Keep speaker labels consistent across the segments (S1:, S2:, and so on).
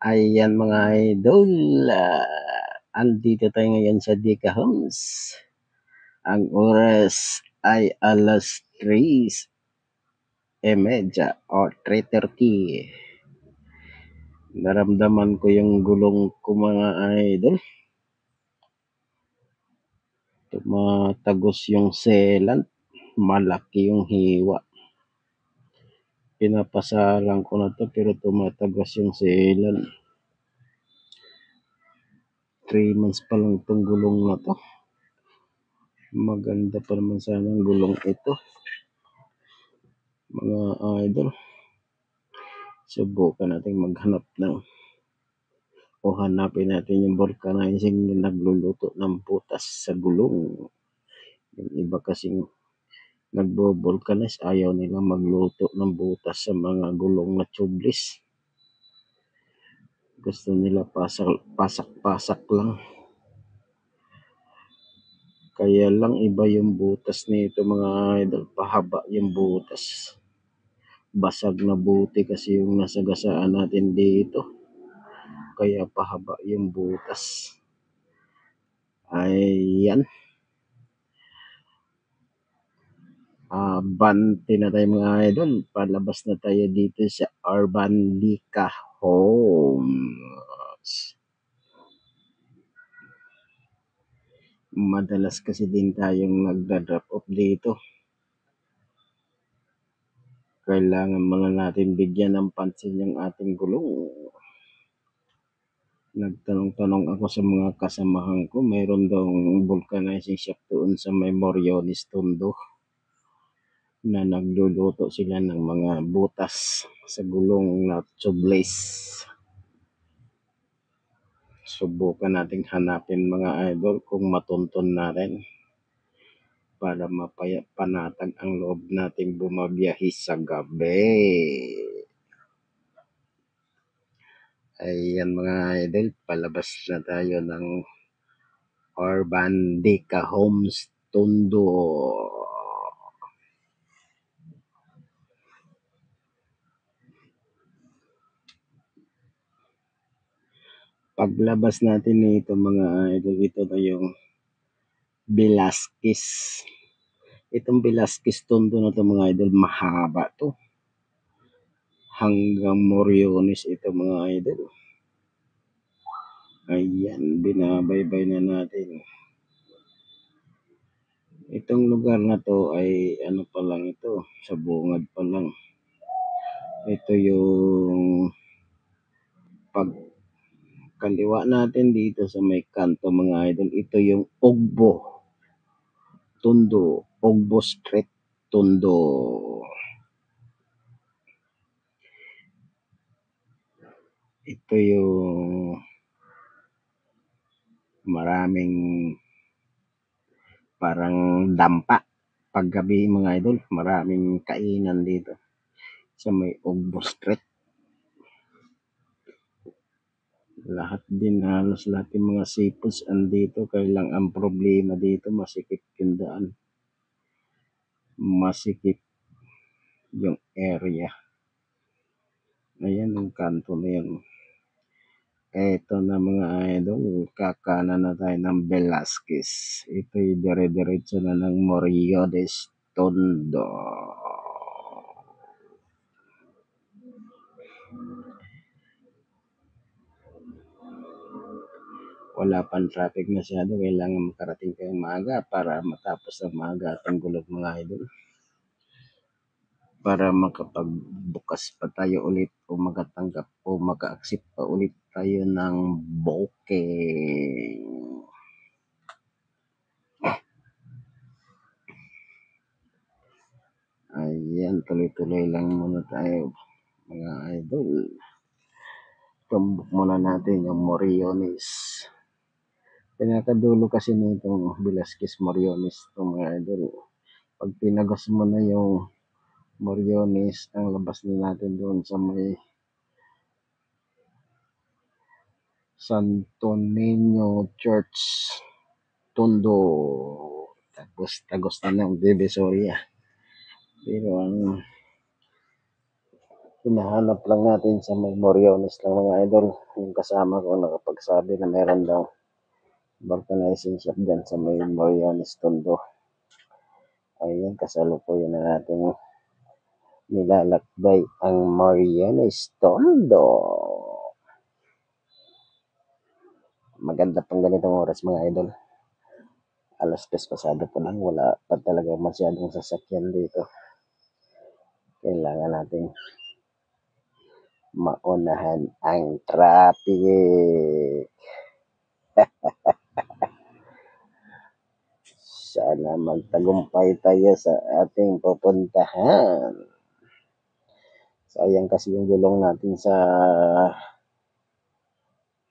S1: Ayan mga idol, andito tayo ngayon sa Dika Homes. Ang oras ay alas 3:30 o 3:30. Naramdaman ko yung gulong ko mga idol. Tumatagos yung sealant, malaki yung hiwa. Pinapasalan ko na to pero tumatagos yung sealant. 3 months pa lang itong gulong na to. Maganda pa naman sana ang gulong ito. Mga idol, subukan natin maghanap ng o hanapin natin yung vulcanizing na nagluluto ng butas sa gulong. Yung iba kasing nagbo-vulcanize, ayaw nila magluto ng butas sa mga gulong na tubeless. Gusto nila pasak-pasak lang. Kaya lang iba yung butas nito mga idol, pahaba yung butas. Basag na buti kasi yung nasagasaan natin dito. Kaya pahaba yung butas. Ayan. Bante na tayo mga idol. Palabas na tayo dito sa Urban Dika Homes. Madalas kasi din tayong nagda-drop off dito. Kailangan mga natin bigyan ng pansin yung ating gulong. Nagtanong-tanong ako sa mga kasamahan ko, mayroon daw vulcanizing shop doon sa may Moriones Tondo na nagluluto sila ng mga butas sa gulong na tubeless. Subukan nating hanapin mga idol kung matunton natin para mapanatag ang loob nating bumabiyahe sa gabi. Ayan mga idol, palabas na tayo ng Urban Dika Homes Tondo. Paglabas natin nito mga idol, ito na yung Velasquez. Itong Velasquez Tondo na to mga idol, mahaba to. Hanggang Moriones ito mga idol. Ayan, binabaybay na natin. Itong lugar na to ay ano pa lang ito, sa bungad pa lang. Ito yung pagkaliwa natin dito sa may kanto mga idol. Ito yung Ogbo Tondo, Ogbo Street Tondo. Ito yung maraming parang dampa. Paggabi mga idol, maraming kainan dito sa may Ogbo Street. Lahat din, halos lahat yung mga seafoods andito. Kaya lang ang problema dito, masikip yung daan. Masikip yung area. Ayan, yung kanto na yun. Eto na mga idol, kakanan na tayo ng Velasquez. Ito'y dire-diretso na ng Moriones Tondo. Wala pang traffic masyado, kailangan makarating kayong maaga para matapos ng maaga at ang gulog mga idol. Para makapagbukas pa tayo ulit o makatanggap o maka-accept pa ulit tayo ng booking. Ayan, tuloy-tuloy lang muna tayo mga idol. Tumbok muna natin yung Moriones. Pinakadulo kasi nitong Velasquez Moriones itong mga idol. Pag pinagos mo na yung Moriones, ang labas na natin doon sa may Santo Niño Church Tondo. Tapos tagos na ng Divisoria. Pero ang Hinahanap lang natin sa may Moriones lang mga idol. Yung kasama ko nakapagsabi na meron daw vulcanizing shop dyan sa may Moriones Tondo. Ayun, kasalukuyan na natin nilalakbay ang Moriones Tondo. Maganda pang ganitong oras mga idol. Alas 10 pasado pa lang, wala pa talaga masyadong sasakyan dito. Kailangan natin maunahan ang traffic. Sana magtagumpay tayo sa ating pupuntahan. Sayang kasi yung gulong natin sa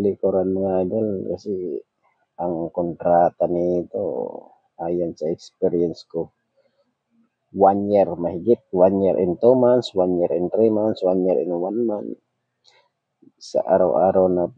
S1: likuran mga idol kasi ang kontrata nito ayon sa experience ko 1 year mahigit, 1 year in 2 months, 1 year in 3 months, 1 year in 1 month sa araw-araw na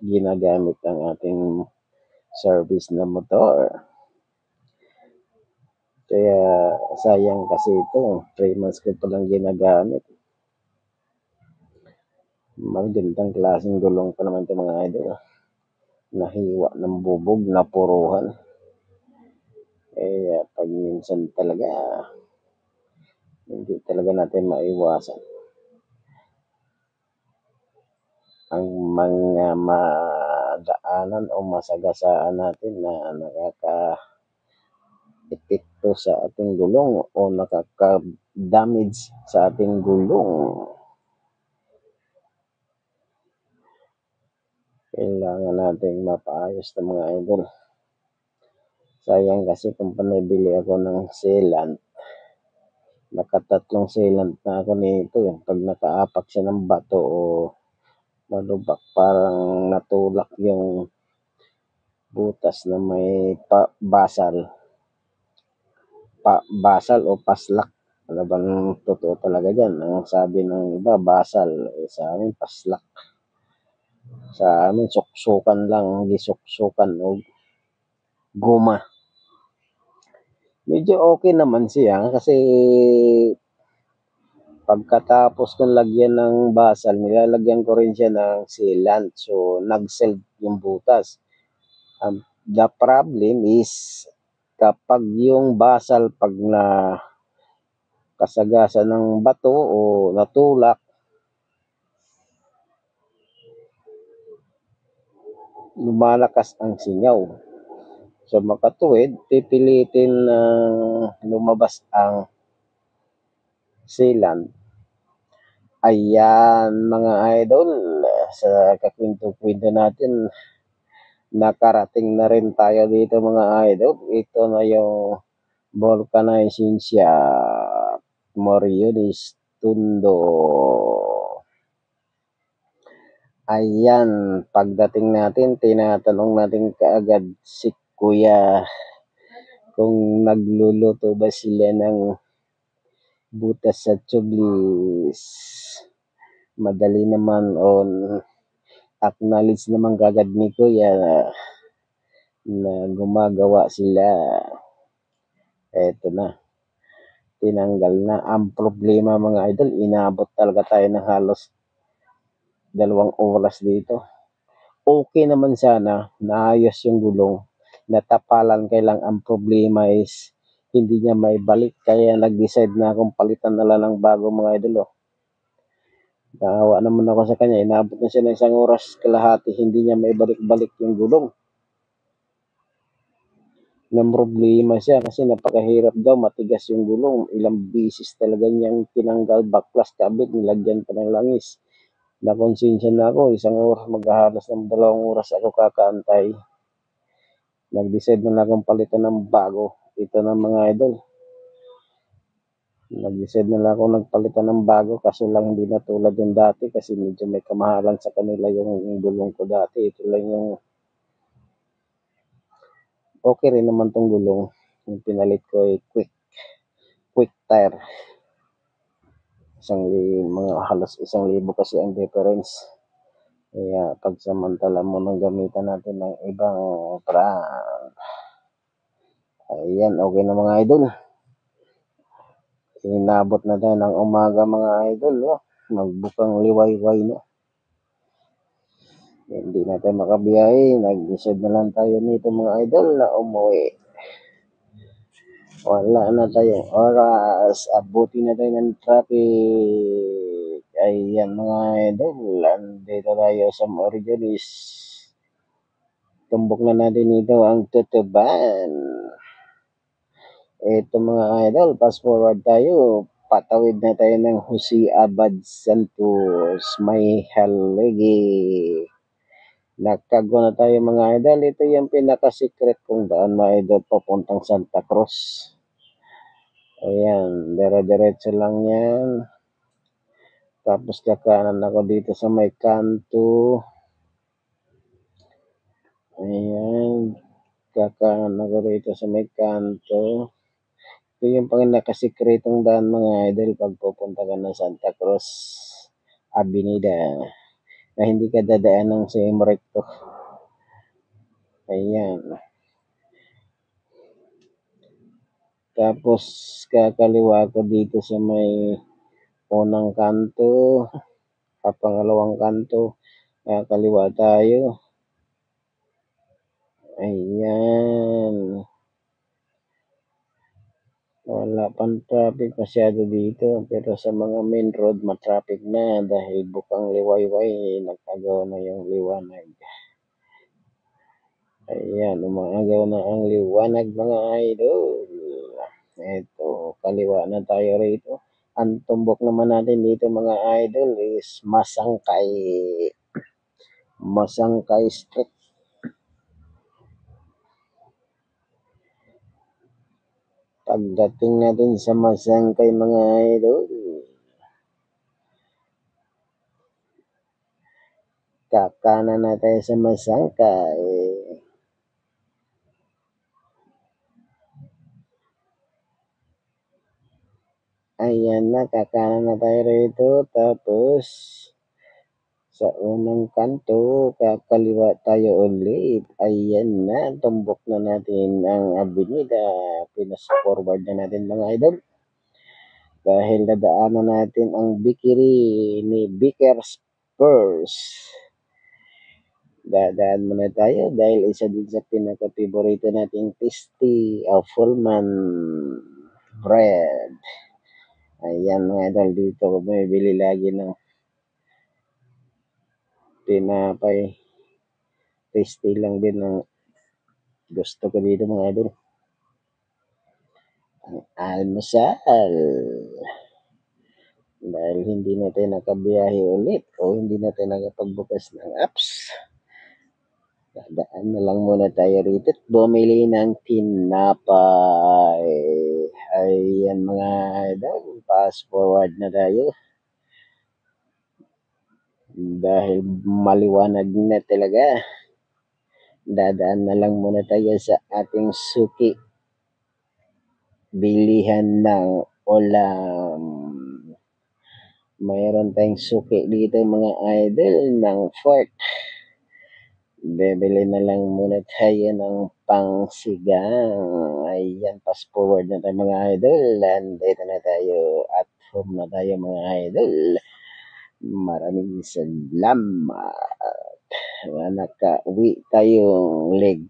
S1: ginagamit ang ating service na motor. Kaya sayang kasi ito, 3 months ko palang ginagamit. Magandang klaseng gulong pa naman ito mga idol. Nahiwa ng bubog, napuruhan. Kaya pag minsan talaga, hindi talaga natin maiwasan ang mga madaanan o masagasaan natin na nakaka-epekto sa ating gulong o nakaka-damage sa ating gulong. Kailangan natin mapaayos ng mga idol. Sayang kasi kung panabili ako ng sealant, nakatatlong sealant na ako nito. Pag nakaapak siya ng bato o malubak, parang natulak yung butas na may basal o paslak. Ano bang totoo talaga dyan? Ang sabi ng iba, basal. Sa amin, paslak. Sa amin, suksukan lang, hindi suksukan o guma. Medyo okay naman siya kasi pagkatapos kong lagyan ng basal, nilalagyan ko rin siya ng sealant. So, nag-seld yung butas. The problem is, kapag yung basal, pag na kasagasan ng bato o natulak, lumalakas ang singaw. So, makatuwid, pipilitin na lumabas ang sealant. Ayan mga idol, sa kakwento-kwento natin, nakarating na rin tayo dito mga idol. Ito na yung vulcanizing shop, Moriones Tondo. Ayan, pagdating natin, tinatanong natin kaagad si Kuya kung nagluluto ba sila ng butas sa tublis. Madali naman on acknowledge naman kagad ni Kuya na gumagawa sila. Eto na, tinanggal na. Ang problema mga idol, inabot talaga tayo ng halos 2 oras dito. Okay naman sana, naayos yung gulong, natapalan, kailang ang problema is hindi niya may balik, kaya nag-decide na akong palitan na lang ng bago mga idol. Naawa naman ako sa kanya, inabot na siya ng 1 oras kalahati, hindi niya may balik-balik yung gulong. Ng problema siya kasi napakahirap daw, matigas yung gulong. Ilang bisis talaga niyang tinanggal, backlas, kabit, nilagyan pa ng langis. Nakonsensya na ako, 1 oras, maghahalos ng 2 oras ako kakaantay. Nag-decide na akong palitan ng bago. Ito na mga idol. Nag-decide na ako nagpalitan ng bago, kaso lang hindi na tulad yung dati kasi medyo may kamahalan sa kanila yung gulong ko dati. Ito lang yung okay rin naman tong gulong. Yung pinalit ko ay quick tire. Mga halos 1,000 kasi ang difference. Kaya pagsamantala mo nang gamitan natin ng ibang brand. Ayan, okay na mga idol. Inabot na tayo ng umaga mga idol. Magbukang liwayway na. Hindi na tayo makabiyahe. Nag-decide na lang tayo nito mga idol na umuwi. Wala na tayong oras. Abuti na tayo ng traffic. Ayan mga idol. Andito tayo sa Moriones. Tumbok na natin ito ang Tutuban. Ito mga idol. Fast forward tayo. Patawid na tayo ng Jose Abad Santos. May haligi. Nagkago na tayo mga idol. Ito yung pinaka-secret kong daan mga idol papuntang Santa Cruz. Ayan, dire-diretso lang yan. Tapos kakanan ako dito sa may kanto. Ayan, kakanan ako dito sa may kanto. Ito yung pinaka-secretong daan mga idol pag pupunta ka ng Santa Cruz Avenida. Na hindi ka dadaan ng same recto. Ayan. Tapos kakaliwa ko dito sa may unang kanto, pangalawang kanto, kakaliwa tayo. Ayan. Wala pang traffic masyado dito, pero sa mga main road matraffic na dahil bukang liwayway, nagtagaw na yung liwanag. Ayan, umagaw na ang liwanag mga idol. Ito, kaliwa na tayo rito. Ang tumbok naman natin dito mga idol is Masangkay. Masangkay Street. Pagdating natin sa Masangkay mga idol, kakanan na tayo sa Masangkay. Ayan na, kakanan na tayo rito. Tapos, sa unang kanto, kakaliwa tayo ulit. Ayan na, tumbok na natin ang avenida. Pinas-forward na natin mga idol. Dahil nadaanan natin ang bakery ni Baker's First. Dadaan muna tayo dahil isa din sa pinaka-favorito nating tasty Pullman bread. Ayan mga idol, dito ko bumibili lagi ng tinapay. Tasty lang din ang gusto ko dito mga idol. Ang almusal. Dahil hindi natin nakabiyahe ulit o hindi natin nakapagbukas ng apps. Dadaan na lang muna tayo rito at bumili ng tinapay. Ayan mga idol, fast forward na tayo. Dahil maliwanag na talaga. Dadaan na lang muna tayo sa ating suki. Bilihan ng ulam. Mayroon tayong suki dito mga idol ng Fort. Bebili na lang muna tayo ng pangsigang. Ayan, fast forward na tayo mga idol. Nandito na tayo at home na tayo mga idol. Maraming salamat. Nakauwi tayong leg